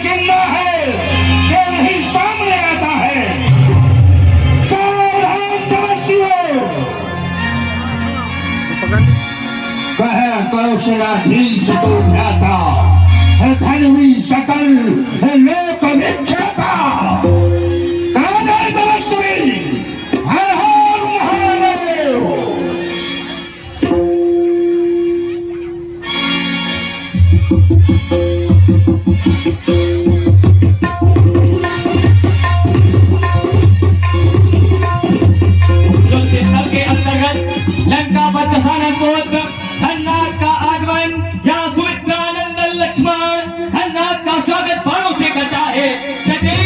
जिंदा है ये नहीं सामने आता है। सावधान तपस्वियों, कह कौशलाधीश तो भ्राता, धनवी सकल लोक विख्याता। तपस्वी हर हर महादेव। स्थल के अंतर्गत लंका पर दशानन पुत्र धननाथ का आगमन, यहाँ सुमित्रा नंदन लक्ष्मण धननाथ का स्वागत बाणों से करता है। जय जय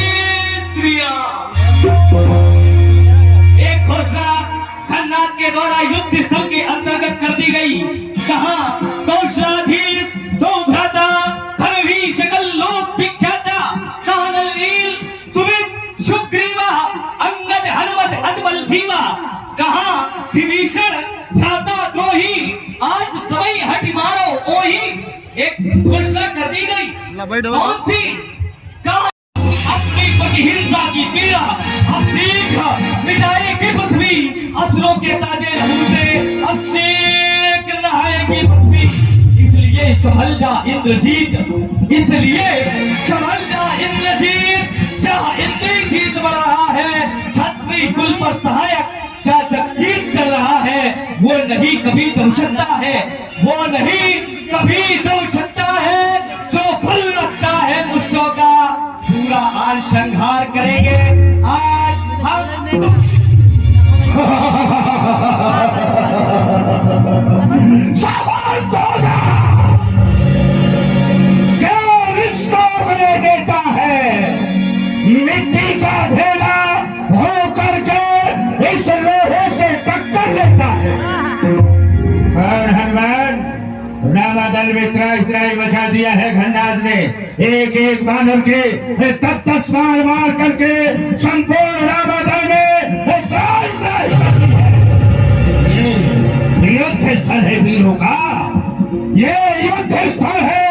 श्री राम। एक घोषणा धननाथ के द्वारा युद्ध स्थल के अंतर्गत कर दी गई। कहा कौशलाधीश दो भ्राता, धनवी सकल लोक विख्याता, कहा नलनील तुमित सुग्रीवा, अंगद हनुमत अतबल सीमा, कहा विभीषण भ्राता द्रोही, आज समय हटि मारो ओही। एक घोषणा कर दी गई। कौन सी? कहा अपनी प्रतिहिंसा की पीड़ा अब शीघ्र मिटाएगी पृथ्वी, असुरों के ताजे लहू से अब शीघ्र नहाएगी पृथ्वी। इसलिए संभल जा इंद्रजीत, इसलिए संभल जा इंद्रजीत। जहाँ इंद्री जीत बढ़ रहा है, क्षत्रिय कुल पर सहायक जहाँ जगजीत चल रहा है, वो नहीं कभी दम सकता है, वो नहीं कभी दम सकता है। जो बल रखता है मुष्टों का, पूरा आज संहार करेंगे। आज हम क्या रिश्ता बने देता है, मिट्टी का ढेला हो करके इस लोहे से टक्कर लेता है। और हनुमान रामादल में त्राही बचा दिया है। घननाथ ने एक एक बानर के तत्स मार मार करके संपूर्ण रामादल में त्राही कर दी है। युद्ध स्थल है वीरों का, ये युद्ध स्थल है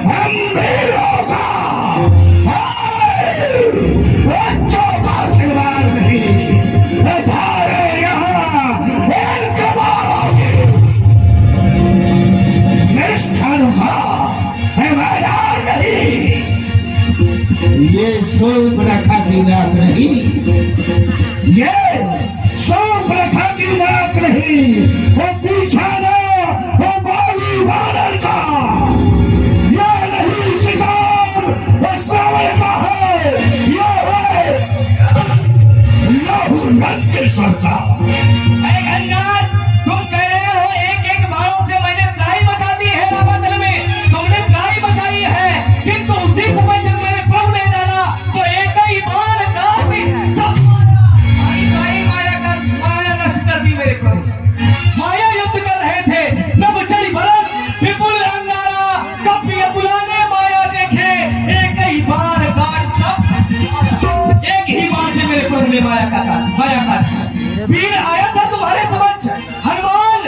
हम वीरों का। बच्चों का खिलवाड़ नहीं, धारे यहाँ इनके मारोगी। निष्ठन का मैदान नहीं, ये शूर्पणखा की नाक नहीं, ये शूर्पणखा की नाक नहीं, वो पीछा ना वो बाली बानर का, ये नहीं शिकार वो श्रावण का है, ये है लहू लंकेश्वर का। तुम कह रहे हो एक एक बाणों से मैंने त्राही मचा दी है रामादल में, तुमने त्राही मचाई है, किंतु उसी समय जब मेरे प्रभु ने जाना तो एक ही बाण काट भी सब माया नष्ट कर दी। मेरे प्रभु माया युद्ध कर रहे थे, तब चढ़ी भरत विपुल अंगारा, जब ये बुलाने माया देखे एक ही बाण काट सब, एक ही बाण से मेरे प्रभु ने माया काट। वीर आया था तुम्हारे समक्ष हनुमान,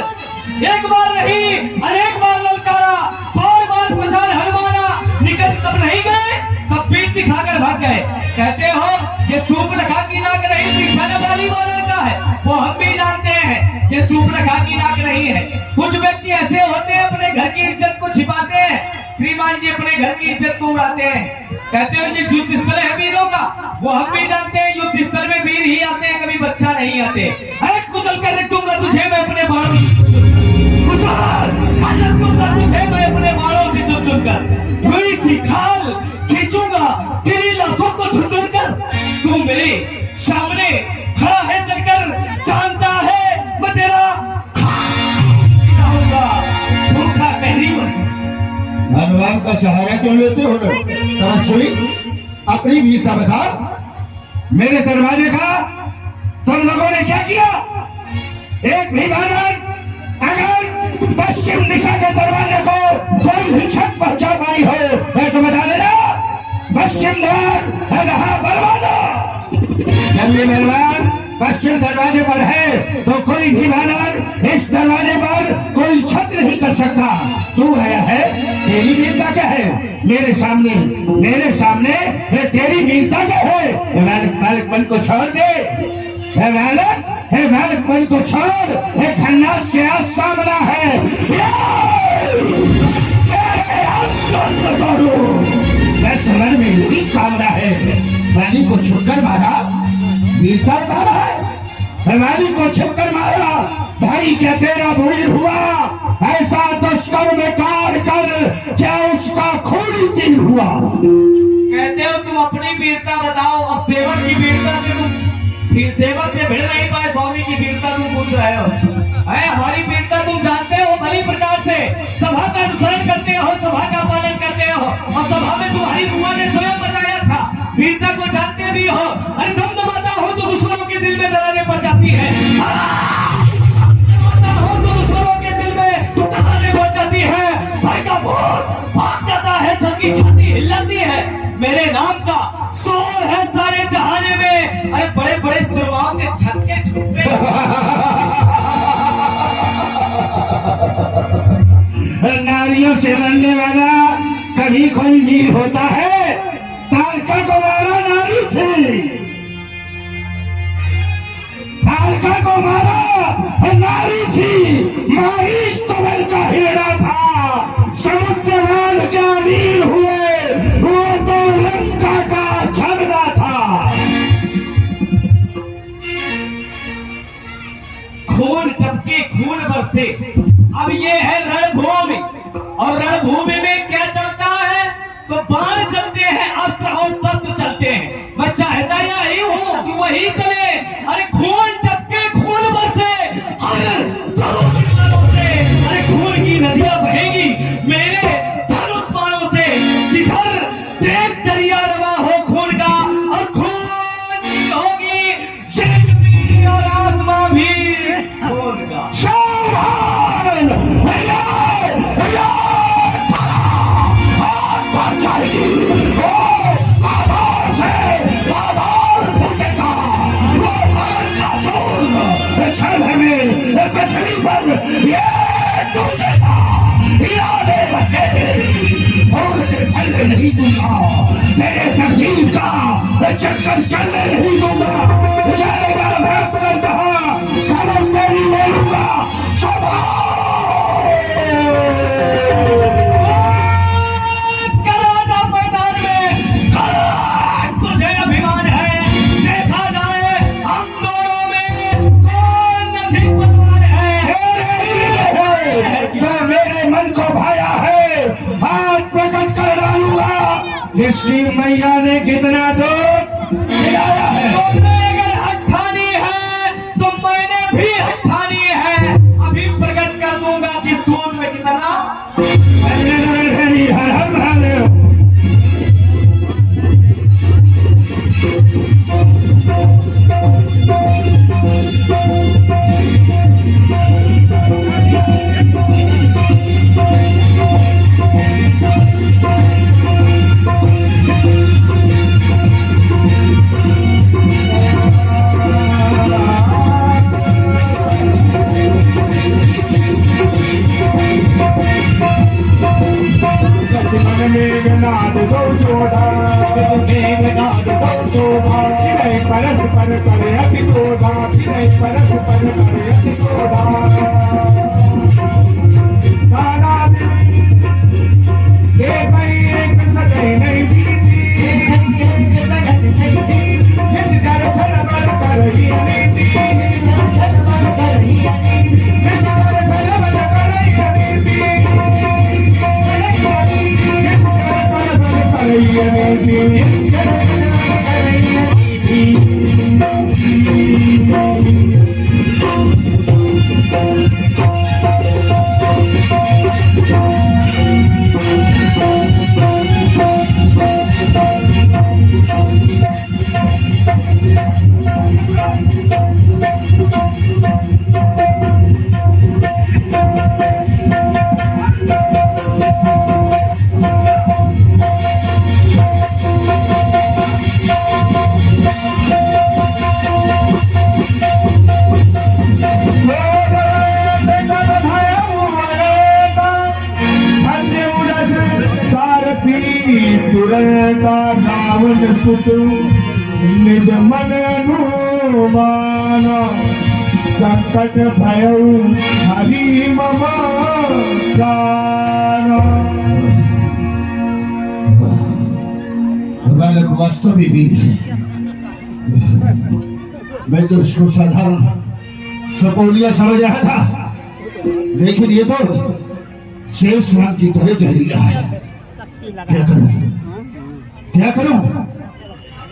एक बार नहीं अनेक बार ललकारा, बार बार पछाड़ हनुमाना, निकट तब नहीं गए, तब पीठ दिखाकर भाग गए। कहते हो ये शूर्पणखा की नाक नहीं, पीछाने वाली बानर का है, वो हम भी जानते हैं ये शूर्पणखा की नाक नहीं है। कुछ व्यक्ति ऐसे होते हैं अपने घर की इज्जत को छिपाते हैं, श्रीमान जी अपने घर की इज्जत को उड़ाते हैं। कहते हो ये युद्ध स्थल है वीरों का, वो हम भी जानते हैं युद्ध स्थल में वीर ही आते हैं, कभी बच्चा नहीं आते। कुचल कर रख दूंगा तुझे मैं अपने बाणों तुझे मैं अपने बाणों से चुन चुन कर, वही सी खाल खींचूंगा तेरी लाशों को ढूंढ कर। तू मेरे सामने खड़ा है चलकर, जानता है मैं तेरा धोखा कहरी बन। हनुमान का सहारा क्यों लेते हो लोग? तपस्वी अपनी वीरता बता। मेरे दरवाजे का तुम लोगों ने क्या किया? एक भी बानर अगर पश्चिम दिशा के दरवाजे को कोई भी छत पहुंचा पाई हो तो बता देना। पश्चिम द्वार बलवाना, जब ये मेहमान पश्चिम दरवाजे पर है तो कोई भी बानर इस दरवाजे पर कोई छत नहीं कर सकता। तू आया है तेरी वीरता क्या है मेरे सामने ये तेरी वीरता क्या है? बालकपन को छोड़ दे, बालकपन को छोड़, खन्ना से आज सामना है। समझ में यही कामना है, रानी को छुपकर मारा, वीरता उतारा है, रानी को छुपकर मारा। भाई क्या तेरा भूल हुआ? ऐसा दुष्कर्म में कार कर क्या उसका खून तीर हुआ? कहते हो तुम अपनी वीरता बताओ, अब सेवक की वीरता से तुम सेवक से भिड़ नहीं पाए, स्वामी की वीरता तुम पूछ रहे हो। हमारी वीरता तुम जानते हो भली प्रकार से, सभा का अनुसरण करते हो, सभा का पालन करते हो, और सभा में तुम्हारी बुआ ने स्वयं बताया था, वीरता को जानते भी हो। अरे तुम दबाता हो तो दुश्मनों के दिल में दरारें पड़ जाती है, हो तो दुश्मनों के दिल में दरारें पड़ जाती है, भाई का भूत भाग जाता है, सबकी छाती हिल जाती है। मेरे नाम का शोर है सारे जहाने में, अरे बड़े बड़े सुरमाओं के छक्के छुपते नारियों से लड़ने वाला कभी कोई वीर होता है? तालका को मारा नारी थी, तालका को मारा नारी थी, मारीश तंवर का हिरणा था, समुद्रवान क्या वीर हुए, वो तो लंका का झगड़ा था। खून टपके खून बरसे, अब ये है रणभूमि, और रणभूमि में क्या चलता है? तो बाण चलते हैं, अस्त्र और शस्त्र चलते हैं। मैं चाहता यही हूं कि वही चले। अरे खून टपके खून बरसे, अरे खून की नदियां बहेगी मेरे धनुष बाणों से, जिधर देख दरिया रवा हो खून का, और खून की होगी जिंदगी और आसमां भी खून का। नहीं दूंगा, मेरे तकदीर का चक्कर चलने नहीं दूंगा, जाएगा भाग कर कहा कदम तेरी ले लूंगा। राजा मैदान में तुझे अभिमान है, देखा जाए हम दोनों में कौन अधिक बलवान है। जो मेरे मन को भाया है आज प्रकट कर डालूंगा, जिसकी मैया ने कितना दूध पिलाया है। तुमने अगर हठानी है तो मैंने भी हठानी है, अभी प्रकट कर दूंगा कि दूध में कितना। हर हर महादेव। रावण सुत निज मन अनुमाना संकट भयउ हरि मम प्राण। बालक वास्तविक वीर है। मैं तो इसको साधारण सपोलिया समझ रहा था, लेकिन ये तो शेष नाग की तरह जहरीला है। क्या करूं, क्या करूं?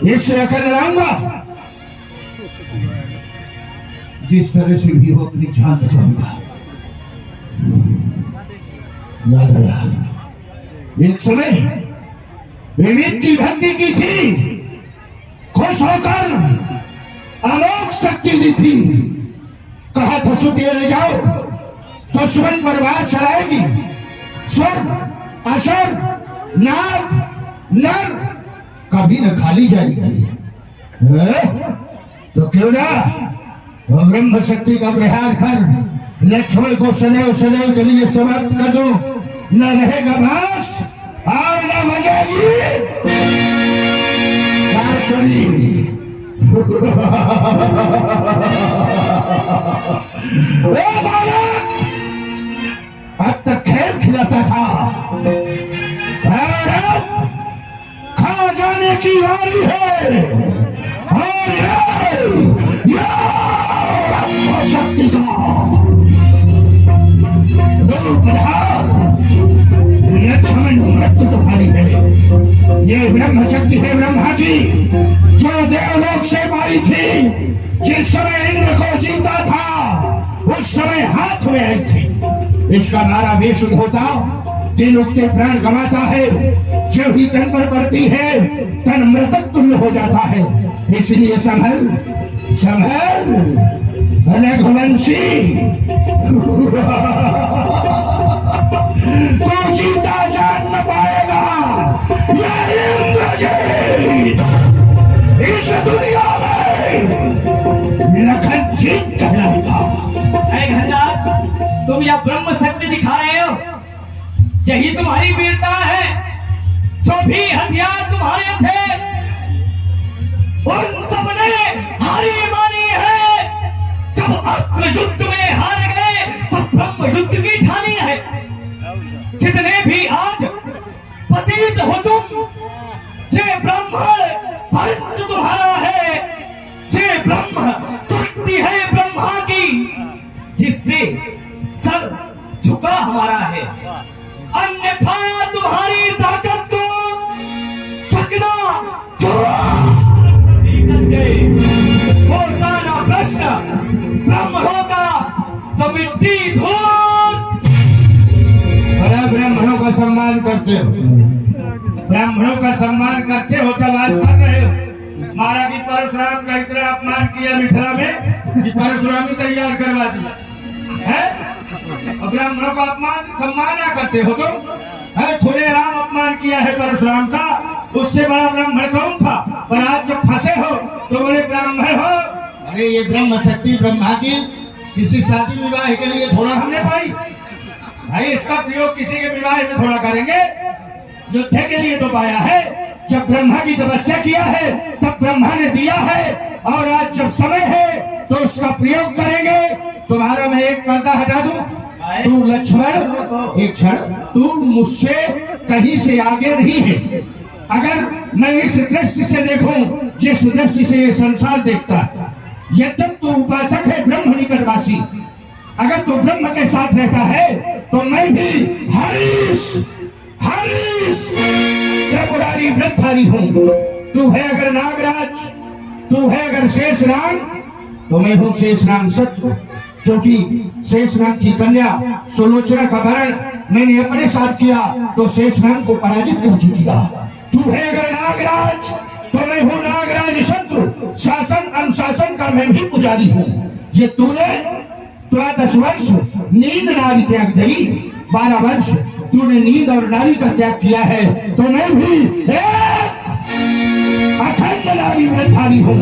इससे अकल लाऊंगा। जिस तरह से भी हो अपनी जान बचाऊंगा। याद आया, एक समय विविध की भक्ति की थी, खुश होकर अमोघ शक्ति दी थी। कहा था सुतिया ले जाओ तो सुवन परिवार चलाएगी। स्वर्ग, असुर, नाग, नर कभी न खाली जाएगी। तो क्यों ना ब्रह्म शक्ति का प्रहार कर लक्ष्मण को सदैव सदैव के लिए समाप्त कर दो। न रहेगा भास और न बजेगी बांसुरी। अब तक खेल खिलाता था, खा जाने की बारी है। और ये शक्ति का लक्ष्मण मृत्यु तुम्हारी है। ये ब्रह्म शक्ति है ब्रह्मा की, जो देवलोक से पाई थी। जिस समय इंद्र को जीता था उस समय हाथ में आई थी। इसका नारा बेसुध होता, दिल उठते प्राण गंवाता है। जो ही तन पर पड़ती है तन मृतक तुल्य हो जाता है। इसलिए संभल संभल रघुवंशी। तू जीता जान न पाएगा। ये इंद्रजीत इस दुनिया में लखन जीत कहलाएगा। घनदार, तुम यह ब्रह्म शक्ति दिखा रहे हो, यही तुम्हारी वीरता है। जो भी हथियार तुम्हारे थे उन सबने हारी मानी है। जब अस्त्र युद्ध में हार गए तो ब्रह्म युद्ध की ठानी है। कितने भी आज पतित हो तुम, ये ब्राह्मण वंश तुम्हारा है। ये ब्रह्म शक्ति है ब्रह्मा की, जिससे सर झुका हमारा है। अन्यथा तुम्हारी ताकत को चकना होता ना प्रश्न। ब्रह्म होगा तो मिट्टी धूल। बड़ा ब्राह्मणों का सम्मान करते हो, ब्राह्मणों का सम्मान करते हो तब आज कर रहे हो। महाराज की परशुराम का इतना अपमान किया मिथिला में कि परशुराम ही तैयार करवा दिया है। ब्राह्मणों का अपमान सम्मान ना करते हो तुम। खुले राम अपमान किया है परशुराम का, उससे बड़ा ब्राह्मण कौन था? पर आज जब फंसे हो तो बोले ब्राह्मण हो। अरे ये ब्रह्म शक्ति ब्रह्मा की किसी शादी विवाह के लिए थोड़ा हमने पाई भाई। इसका प्रयोग किसी के विवाह में थोड़ा करेंगे, युद्ध के लिए तो पाया है। जब ब्रह्मा की तपस्या किया है तब ब्रह्मा ने दिया है, और आज जब समय है तो उसका प्रयोग करेंगे। तुम्हारा मैं एक पर्दा हटा दूं। तू लक्ष्मण एक क्षण, तू मुझसे कहीं से आगे नहीं है। अगर मैं इस दृष्टि से देखूं जिस दृष्टि से ये संसार देखता है, यद्यप तू उपासक है ब्रह्म निकटवासी, अगर तू ब्रह्म के साथ रहता है तो मैं भी हरीश त्रिपुरारी व्रतधारी हूं। तू है अगर नागराज, तू है अगर शेषनाग, तो मैं हूं शेषनाग शत्रु। क्योंकि शेषनाग की कन्या सुलोचना का वरण मैंने अपने साथ किया तो शेषनाग को पराजित करके किया। तू है अगर नागराज तो मैं हूं नागराज शत्रु। शासन अनुशासन का मैं भी पुजारी हूं। ये तूने 10 वर्ष नींद नारी त्याग दी, 12 वर्ष तूने नींद और नारी का त्याग किया है, तो मैं भी एक अखंड नारी व्रतधारी हूं।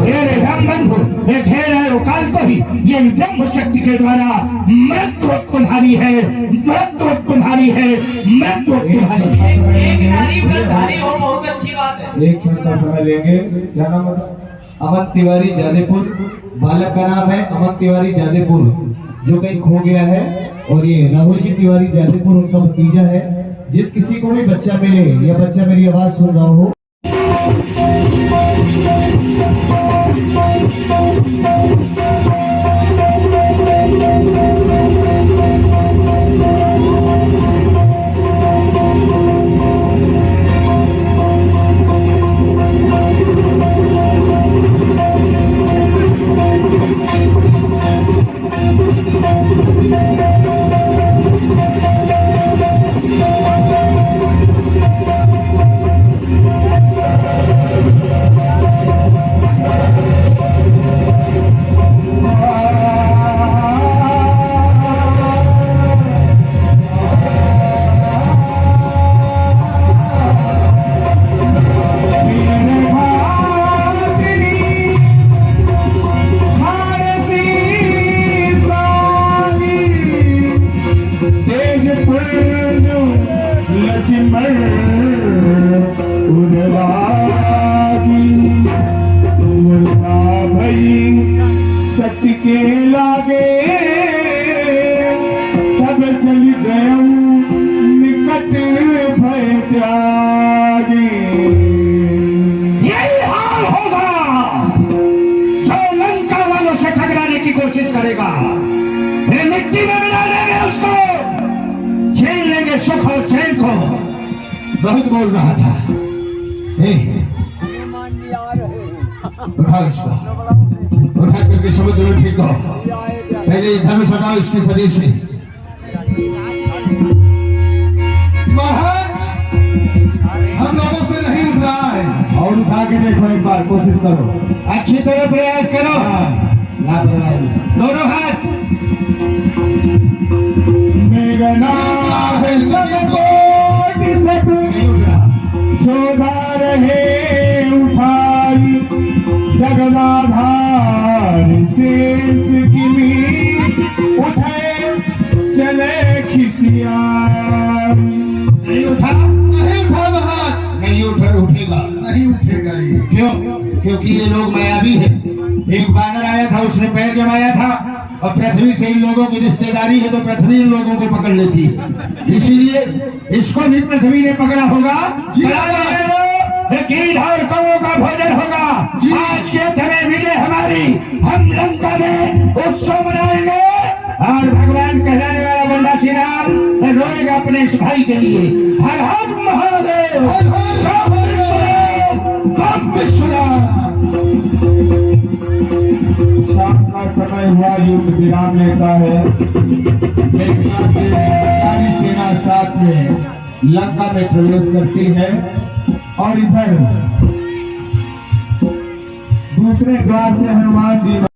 ये राम बंधु ये घेर है उकाल को ही, ये ब्रह्म शक्ति के द्वारा मृत्यु तुम्हारी है, मृत्यु तुम्हारी है, मृत्यु तुम्हारी है। एक नारी व्रतधारी हो, बहुत अच्छी बात है। एक क्षण का समय लेंगे। क्या नाम बताओ? अमन तिवारी जादेपुर, बालक का नाम है अमन तिवारी जादेपुर, जो कहीं खो गया है। और ये राहुल जी तिवारी जादेपुर उनका भतीजा है। जिस किसी को भी बच्चा मिले या बच्चा मेरी आवाज सुन रहा हो, सटके लागे तब चल गया निकट भय त्यागी। यही हाल होगा जो लंका वालों से टकराने की कोशिश करेगा। वे मिट्टी में मिला लेंगे उसको, छीन लेंगे सुख और चैन को। बहुत बोल रहा था, उठाओ इसको, उठा करके समुद्र में फेंको। पहले धनुष हटाओ इसके शरीर से। महाराज हम लोगों से नहीं उठ रहा है। और उठा के देखो, एक बार कोशिश करो, अच्छी तरह प्रयास करो। लापरवाही दोनों हाथ। मेरा नाम है सबकोटि सत, नहीं उठ रहा। शोभा रहे उठाई जगदाधार शेष की उठे चले खिसियार। नहीं उठा, नहीं उठा महाराज, नहीं उठेगा। नहीं उठेगा ये। क्यों? क्योंकि ये लोग मायावी है। एक बानर आया था, उसने पैर जमाया था, और पृथ्वी से इन लोगों की रिश्तेदारी है तो पृथ्वी इन लोगों को पकड़ लेती है। इसीलिए इसको भी पृथ्वी ने पकड़ा होगा। कीट और कौओं का भोजन होगा। आज के समय विजय हमारी, हम लंका में उत्सव मनाएंगे। और भगवान कहलाने वाला बंदा श्री राम रोएगा अपने इस भाई के लिए। हर हर महादेव, शाम का समय हुआ, युद्ध विराम लेता है। मेघनाथ से सारी सेना साथ में लंका में प्रवेश करती है। और इधर दूसरे द्वार से हनुमान जी